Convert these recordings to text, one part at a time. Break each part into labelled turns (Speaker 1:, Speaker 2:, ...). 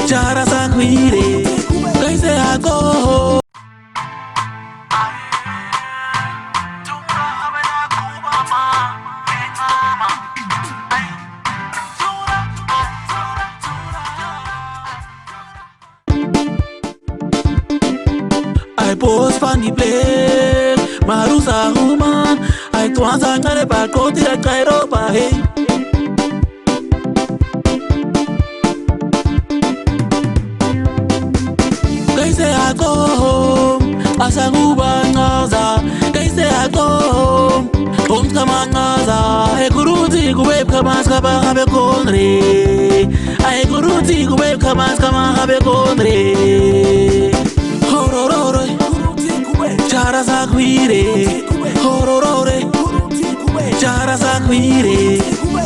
Speaker 1: Jara Sakwire, they say I go home. I post funny play, Marusa woman. I twas a careba, go to the Cairo, hey. They say I go home, Asanguba Naza. They say I go home, home Kamanaza. I guruti web commands Kaba have a country. I guruti web commands Kama have a country. Horror, Jara Sakwire, horror, Jara Sakwire,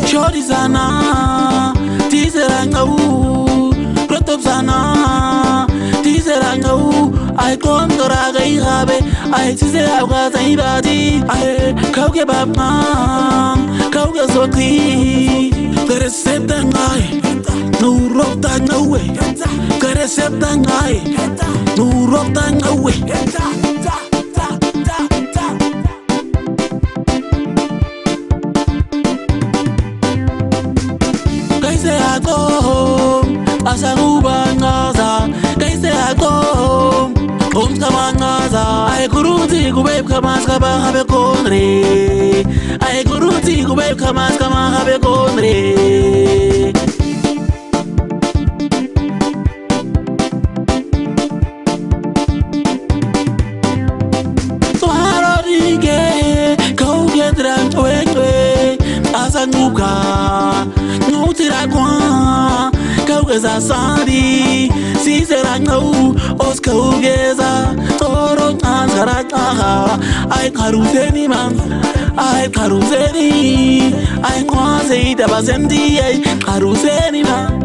Speaker 1: Shorty Sana, Tizerangau, Protopsana, Tizerangau, I come to Ragai Habe, I say I was a body, I Kauke Babman, Kauka Soki, the recept and I, no rock that no way, the recept and I, no rock that no way. They say I go home, Asaruba Naza. They say I go home, home Kamanaza. I guruti web commands Kaba have a country. I guruti web commands Kama have a country. So how do you get? Go get drunk away, Asanuka. No tirakwa, Kaugaza Sadi, Caesar no, Oscar Ugeza, Toro Nazaraka, I Karuzeni man, I Karuzeni, I Quasi Tabazendi, I Karuzeni man.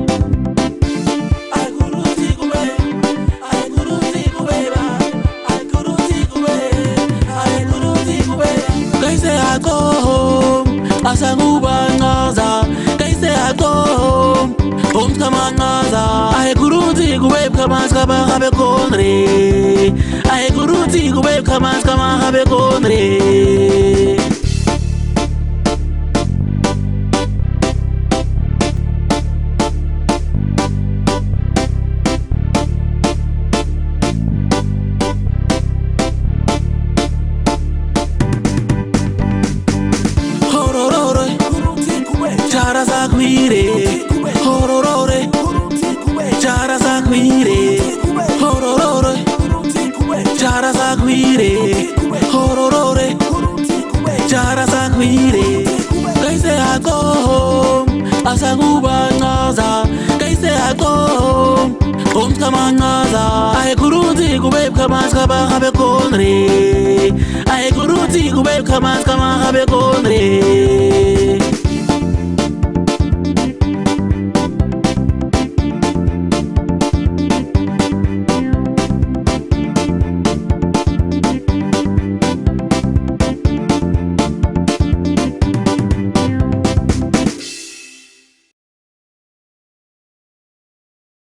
Speaker 1: They say I go home, Asanguba Naza. They say I go home, home Kamanaza. I guruti web commands Kaba have a country. I guruti web commands Kama have a country. Jara Sakwire, horror, Jara Sakwire, horror, Jara Sakwire, horror, Jara Sakwire. They say I go home, Asanguba Naza. They say I go home, home Kamanaza. I guruti web commands Kaba have a country. I guruti web commands Kama have a country.